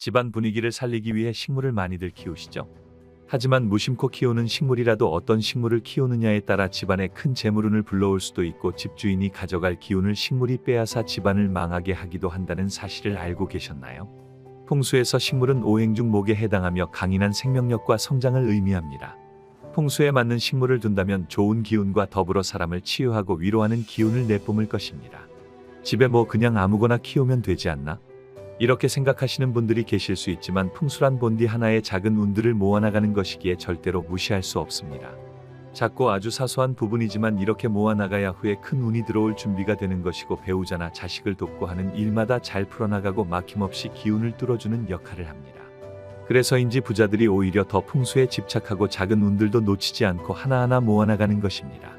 집안 분위기를 살리기 위해 식물을 많이들 키우시죠. 하지만 무심코 키우는 식물이라도 어떤 식물을 키우느냐에 따라 집안에 큰 재물운을 불러올 수도 있고 집주인이 가져갈 기운을 식물이 빼앗아 집안을 망하게 하기도 한다는 사실을 알고 계셨나요? 풍수에서 식물은 오행중 목에 해당하며 강인한 생명력과 성장을 의미합니다. 풍수에 맞는 식물을 둔다면 좋은 기운과 더불어 사람을 치유하고 위로하는 기운을 내뿜을 것입니다. 집에 뭐 그냥 아무거나 키우면 되지 않나? 이렇게 생각하시는 분들이 계실 수 있지만 풍수란 본디 하나의 작은 운들을 모아나가는 것이기에 절대로 무시할 수 없습니다. 작고 아주 사소한 부분이지만 이렇게 모아나가야 후에 큰 운이 들어올 준비가 되는 것이고 배우자나 자식을 돕고 하는 일마다 잘 풀어나가고 막힘없이 기운을 뚫어주는 역할을 합니다. 그래서인지 부자들이 오히려 더 풍수에 집착하고 작은 운들도 놓치지 않고 하나하나 모아나가는 것입니다.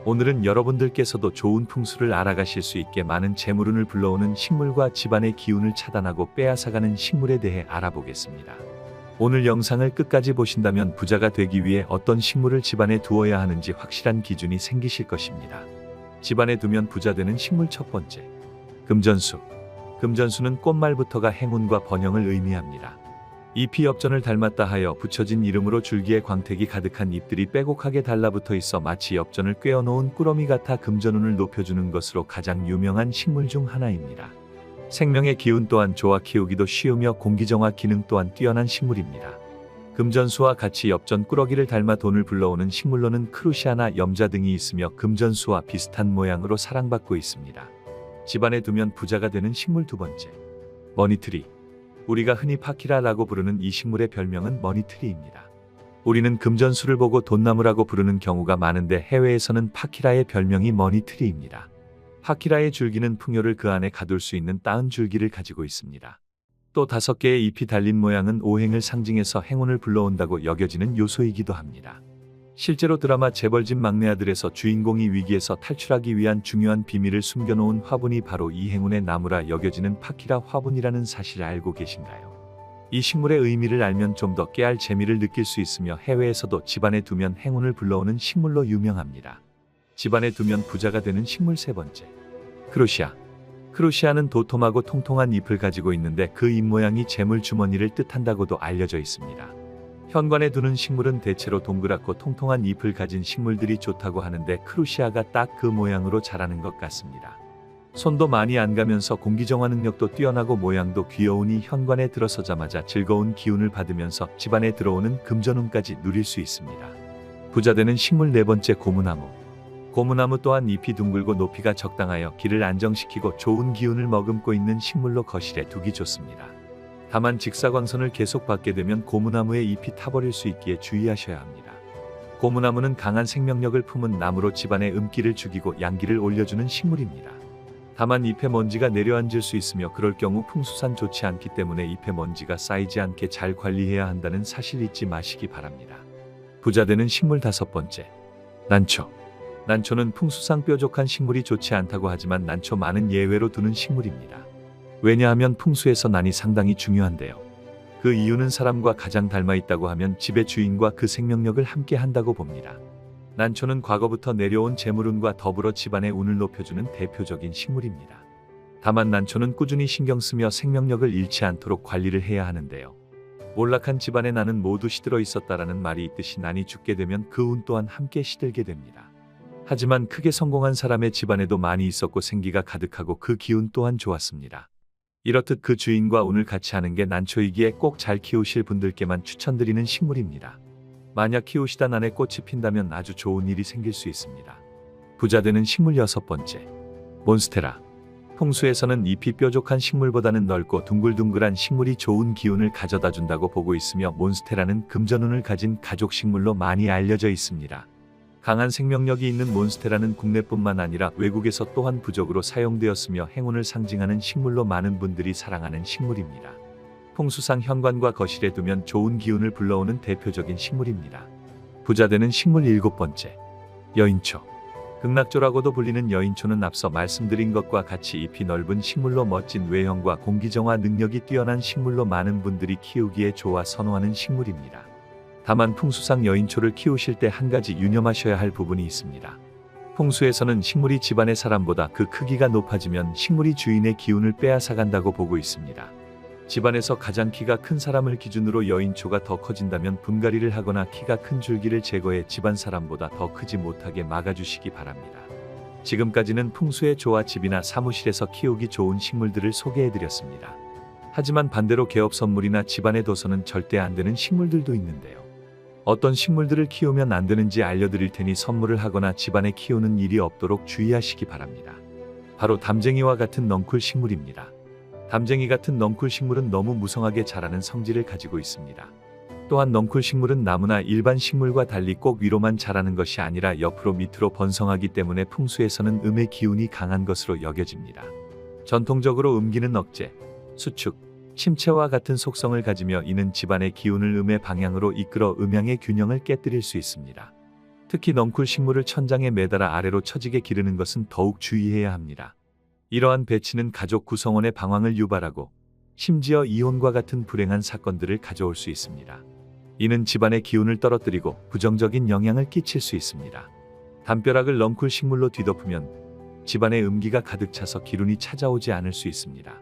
오늘은 여러분들께서도 좋은 풍수를 알아가실 수 있게 많은 재물운을 불러오는 식물과 집안의 기운을 차단하고 빼앗아가는 식물에 대해 알아보겠습니다. 오늘 영상을 끝까지 보신다면 부자가 되기 위해 어떤 식물을 집안에 두어야 하는지 확실한 기준이 생기실 것입니다. 집안에 두면 부자 되는 식물 첫 번째, 금전수. 금전수는 꽃말부터가 행운과 번영을 의미합니다. 잎이 엽전을 닮았다 하여 붙여진 이름으로 줄기에 광택이 가득한 잎들이 빼곡하게 달라붙어 있어 마치 엽전을 꿰어놓은 꾸러미 같아 금전운을 높여주는 것으로 가장 유명한 식물 중 하나입니다. 생명의 기운 또한 좋아 키우기도 쉬우며 공기정화 기능 또한 뛰어난 식물입니다. 금전수와 같이 엽전 꾸러기를 닮아 돈을 불러오는 식물로는 크루시아나 염자 등이 있으며 금전수와 비슷한 모양으로 사랑받고 있습니다. 집안에 두면 부자가 되는 식물 두 번째, 머니트리. 우리가 흔히 파키라라고 부르는 이 식물의 별명은 머니트리입니다. 우리는 금전수를 보고 돈나무라고 부르는 경우가 많은데 해외에서는 파키라의 별명이 머니트리입니다. 파키라의 줄기는 풍요를 그 안에 가둘 수 있는 따은 줄기를 가지고 있습니다. 또 5개의 잎이 달린 모양은 오행을 상징해서 행운을 불러온다고 여겨지는 요소이기도 합니다. 실제로 드라마 재벌집 막내 아들에서 주인공이 위기에서 탈출하기 위한 중요한 비밀을 숨겨놓은 화분이 바로 이 행운의 나무라 여겨지는 파키라 화분이라는 사실을 알고 계신가요? 이 식물의 의미를 알면 좀 더 깨알 재미를 느낄 수 있으며 해외에서도 집안에 두면 행운을 불러오는 식물로 유명합니다. 집안에 두면 부자가 되는 식물 세 번째, 크루시아. 크루시아는 도톰하고 통통한 잎을 가지고 있는데 그 잎 모양이 재물 주머니를 뜻한다고도 알려져 있습니다. 현관에 두는 식물은 대체로 동그랗고 통통한 잎을 가진 식물들이 좋다고 하는데 크루시아가 딱 그 모양으로 자라는 것 같습니다. 손도 많이 안 가면서 공기정화 능력도 뛰어나고 모양도 귀여우니 현관에 들어서자마자 즐거운 기운을 받으면서 집안에 들어오는 금전운까지 누릴 수 있습니다. 부자 되는 식물 네 번째, 고무나무. 고무나무 또한 잎이 둥글고 높이가 적당하여 길을 안정시키고 좋은 기운을 머금고 있는 식물로 거실에 두기 좋습니다. 다만 직사광선을 계속 받게 되면 고무나무의 잎이 타버릴 수 있기에 주의하셔야 합니다. 고무나무는 강한 생명력을 품은 나무로 집안에 음기를 죽이고 양기를 올려주는 식물입니다. 다만 잎에 먼지가 내려앉을 수 있으며 그럴 경우 풍수상 좋지 않기 때문에 잎에 먼지가 쌓이지 않게 잘 관리해야 한다는 사실 잊지 마시기 바랍니다. 부자 되는 식물 다섯 번째, 난초. 난초는 풍수상 뾰족한 식물이 좋지 않다고 하지만 난초 많은 예외로 두는 식물입니다. 왜냐하면 풍수에서 난이 상당히 중요한데요. 그 이유는 사람과 가장 닮아 있다고 하면 집의 주인과 그 생명력을 함께 한다고 봅니다. 난초는 과거부터 내려온 재물운과 더불어 집안의 운을 높여주는 대표적인 식물입니다. 다만 난초는 꾸준히 신경 쓰며 생명력을 잃지 않도록 관리를 해야 하는데요. 몰락한 집안에 난은 모두 시들어 있었다라는 말이 있듯이 난이 죽게 되면 그 운 또한 함께 시들게 됩니다. 하지만 크게 성공한 사람의 집안에도 많이 있었고 생기가 가득하고 그 기운 또한 좋았습니다. 이렇듯 그 주인과 운을 같이 하는 게 난초이기에 꼭 잘 키우실 분들께만 추천드리는 식물입니다. 만약 키우시다 난에 꽃이 핀다면 아주 좋은 일이 생길 수 있습니다. 부자 되는 식물 여섯 번째, 몬스테라. 풍수에서는 잎이 뾰족한 식물보다는 넓고 둥글둥글한 식물이 좋은 기운을 가져다 준다고 보고 있으며 몬스테라는 금전운을 가진 가족식물로 많이 알려져 있습니다. 강한 생명력이 있는 몬스테라는 국내뿐만 아니라 외국에서 또한 부적으로 사용되었으며 행운을 상징하는 식물로 많은 분들이 사랑하는 식물입니다. 풍수상 현관과 거실에 두면 좋은 기운을 불러오는 대표적인 식물입니다. 부자 되는 식물 일곱 번째, 여인초. 극락조라고도 불리는 여인초는 앞서 말씀드린 것과 같이 잎이 넓은 식물로 멋진 외형과 공기정화 능력이 뛰어난 식물로 많은 분들이 키우기에 좋아 선호하는 식물입니다. 다만 풍수상 여인초를 키우실 때 한 가지 유념하셔야 할 부분이 있습니다. 풍수에서는 식물이 집안의 사람보다 그 크기가 높아지면 식물이 주인의 기운을 빼앗아간다고 보고 있습니다. 집안에서 가장 키가 큰 사람을 기준으로 여인초가 더 커진다면 분갈이를 하거나 키가 큰 줄기를 제거해 집안 사람보다 더 크지 못하게 막아주시기 바랍니다. 지금까지는 풍수의 조와 집이나 사무실에서 키우기 좋은 식물들을 소개해드렸습니다. 하지만 반대로 개업 선물이나 집안에 둬서는 절대 안 되는 식물들도 있는데요. 어떤 식물들을 키우면 안 되는지 알려드릴 테니 선물을 하거나 집안에 키우는 일이 없도록 주의하시기 바랍니다. 바로 담쟁이와 같은 넝쿨 식물입니다. 담쟁이 같은 넝쿨 식물은 너무 무성하게 자라는 성질을 가지고 있습니다. 또한 넝쿨 식물은 나무나 일반 식물과 달리 꼭 위로만 자라는 것이 아니라 옆으로 밑으로 번성하기 때문에 풍수에서는 음의 기운이 강한 것으로 여겨집니다. 전통적으로 음기는 억제, 수축, 침체와 같은 속성을 가지며 이는 집안의 기운을 음의 방향으로 이끌어 음양의 균형을 깨뜨릴 수 있습니다. 특히 넝쿨 식물을 천장에 매달아 아래로 처지게 기르는 것은 더욱 주의해야 합니다. 이러한 배치는 가족 구성원의 방황을 유발하고 심지어 이혼과 같은 불행한 사건들을 가져올 수 있습니다. 이는 집안의 기운을 떨어뜨리고 부정적인 영향을 끼칠 수 있습니다. 담벼락을 넝쿨 식물로 뒤덮으면 집안에 음기가 가득 차서 기운이 찾아오지 않을 수 있습니다.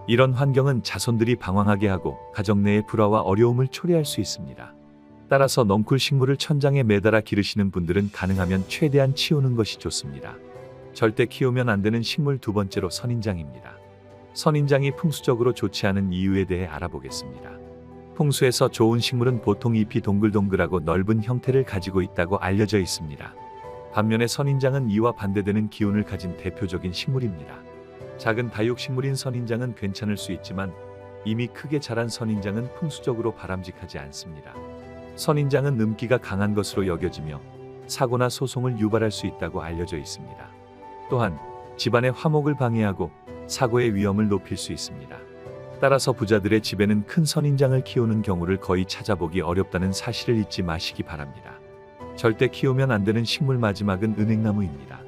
이런 환경은 자손들이 방황하게 하고 가정 내의 불화와 어려움을 초래할 수 있습니다. 따라서 넝쿨 식물을 천장에 매달아 기르시는 분들은 가능하면 최대한 치우는 것이 좋습니다. 절대 키우면 안 되는 식물 두 번째로 선인장입니다. 선인장이 풍수적으로 좋지 않은 이유에 대해 알아보겠습니다. 풍수에서 좋은 식물은 보통 잎이 동글동글하고 넓은 형태를 가지고 있다고 알려져 있습니다. 반면에 선인장은 이와 반대되는 기운을 가진 대표적인 식물입니다. 작은 다육식물인 선인장은 괜찮을 수 있지만 이미 크게 자란 선인장은 풍수적으로 바람직하지 않습니다. 선인장은 음기가 강한 것으로 여겨지며 사고나 소송을 유발할 수 있다고 알려져 있습니다. 또한 집안의 화목을 방해하고 사고의 위험을 높일 수 있습니다. 따라서 부자들의 집에는 큰 선인장을 키우는 경우를 거의 찾아보기 어렵다는 사실을 잊지 마시기 바랍니다. 절대 키우면 안 되는 식물 마지막은 은행나무입니다.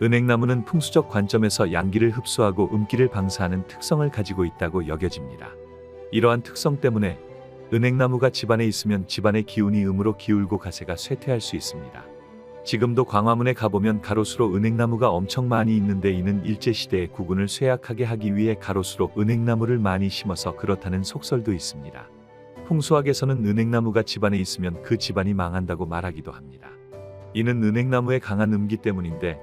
은행나무는 풍수적 관점에서 양기를 흡수하고 음기를 방사하는 특성을 가지고 있다고 여겨집니다. 이러한 특성 때문에 은행나무가 집안에 있으면 집안의 기운이 음으로 기울고 가세가 쇠퇴할 수 있습니다. 지금도 광화문에 가보면 가로수로 은행나무가 엄청 많이 있는데 이는 일제시대의 국운을 쇠약하게 하기 위해 가로수로 은행나무를 많이 심어서 그렇다는 속설도 있습니다. 풍수학에서는 은행나무가 집안에 있으면 그 집안이 망한다고 말하기도 합니다. 이는 은행나무의 강한 음기 때문인데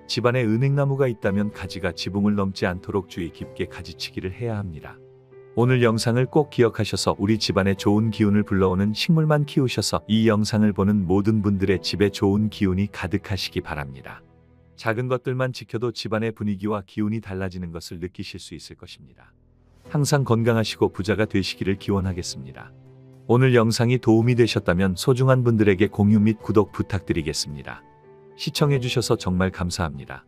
집안에 은행나무가 있다면 가지가 지붕을 넘지 않도록 주의 깊게 가지치기를 해야 합니다. 오늘 영상을 꼭 기억하셔서 우리 집안에 좋은 기운을 불러오는 식물만 키우셔서 이 영상을 보는 모든 분들의 집에 좋은 기운이 가득하시기 바랍니다. 작은 것들만 지켜도 집안의 분위기와 기운이 달라지는 것을 느끼실 수 있을 것입니다. 항상 건강하시고 부자가 되시기를 기원하겠습니다. 오늘 영상이 도움이 되셨다면 소중한 분들에게 공유 및 구독 부탁드리겠습니다. 시청해주셔서 정말 감사합니다.